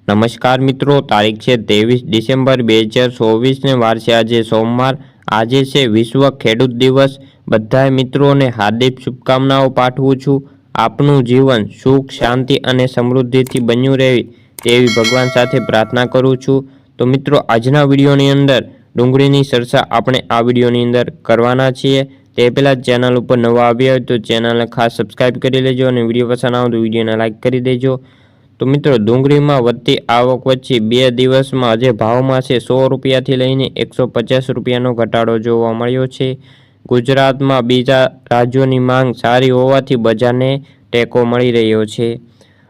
નમસ્કાર મિત્રો, તારીખ છે 23 ડિસેમ્બર 2024 ને વાર છે આજે સોમવાર। આજે છે વિશ્વ ખેડૂત દિવસ। બધાય મિત્રોને હાર્દિક શુભકામનાઓ પાઠવું છું। આપનું જીવન સુખ શાંતિ અને સમૃદ્ધિથી બન્યું રહે તેવી ભગવાન સાથે પ્રાર્થના કરું છું। તો મિત્રો, આજના વિડીયોની અંદર ડુંગળીની ચર્ચા આપણે આ વિડીયોની અંદર કરવાના છીએ। તે પહેલાં ચેનલ ઉપર નવા આવ્યા હોય તો ચેનલને ખાસ સબસ્ક્રાઇબ કરી લેજો અને વિડીયો પસંદ આવે તો વિડીયોને લાઇક કરી દેજો। તો મિત્રો, ડુંગળીમાં વધતી આવક વચ્ચે 2 દિવસમાં આજે ભાવમાં છે 100 રૂપિયાથી લઈને 150 રૂપિયાનો ઘટાડો જોવા મળ્યો છે। ગુજરાતમાં બીજા રાજ્યોની માંગ સારી હોવાથી બજારને ટેકો મળી રહ્યો છે।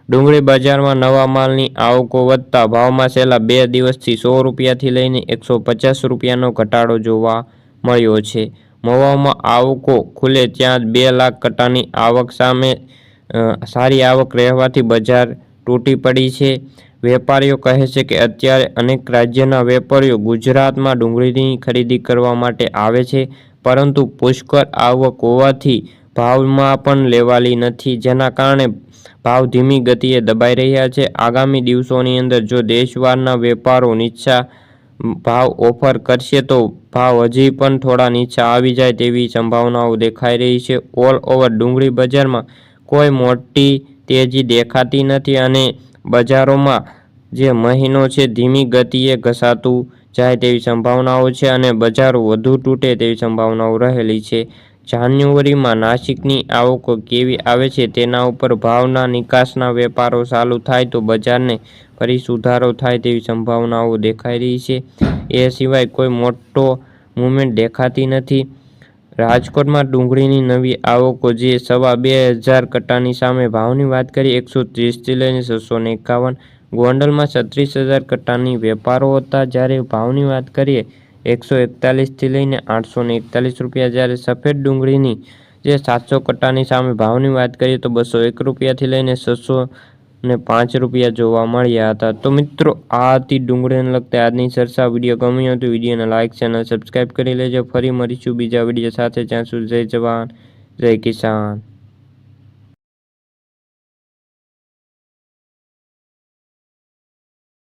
ડુંગળી બજારમાં નવા માલની આવકો વધતા ભાવમાં છેલ્લા 2 દિવસથી 100 રૂપિયાથી લઈને 150 રૂપિયાનો ઘટાડો જોવા મળ્યો છે। મહુવામાં આવકો ખુલે ત્યાં 2 લાખ કટ્ટાની આવક સામે સારી આવક રહેવાથી બજાર તૂટી પડી છે। વેપારીઓ કહે છે કે અત્યારે અનેક રાજ્યના વેપારીઓ ગુજરાતમાં ડુંગળીની ખરીદી કરવા માટે આવે છે, પરંતુ પુષ્કળ આવક હોવાથી ભાવમાં પણ લેવાલી નથી, જેના કારણે ભાવ ધીમી ગતિએ દબાઈ રહ્યા છે। આગામી દિવસોની અંદર જો દેશવારના વેપારો નીચા ભાવ ઓફર કરશે તો ભાવ હજી પણ થોડા નીચા આવી જાય તેવી સંભાવનાઓ દેખાઈ રહી છે। ઓલ ઓવર ડુંગળી બજારમાં કોઈ મોટી તેજી દેખાતી નથી અને બજારોમાં જે મહિનો છે ધીમી ગતિએ ઘસાતું જાય તેવી સંભાવનાઓ છે અને બજારો વધુ તૂટે તેવી સંભાવનાઓ રહેલી છે। જાન્યુઆરીમાં નાસિકની આવકો કેવી આવે છે તેના ઉપર ભાવના નિકાસના વેપારો ચાલુ થાય તો બજારને ફરી સુધારો થાય તેવી સંભાવનાઓ દેખાઈ રહી છે। એ સિવાય કોઈ મોટો મૂવમેન્ટ દેખાતી નથી। રાજકોટમાં ડુંગળીની નવી આવકો જે 2,500 કટ્ટાની સામે ભાવની વાત કરીએ 130થી લઈને 651। ગોંડલમાં 36,000 કટ્ટાની વેપારો હતા, જ્યારે ભાવની વાત કરીએ 141થી લઈને 841 રૂપિયા। જ્યારે સફેદ ડુંગળીની જે 700 કટ્ટાની સામે ભાવની વાત કરીએ તો 201 રૂપિયાથી લઈને 605 રૂપિયા જોવા મળ્યા હતા। તો મિત્રો, આ હતી ડુંગળીને લગતી આજની ચર્ચા। વિડીયો ગમ્યો તો વિડીયોને લાઇક, ચેનલ સબસ્ક્રાઇબ કરી લેજો। ફરી મળીશું બીજા વિડીયો સાથે, ત્યાં સુધી જય જવાન જય કિસાન।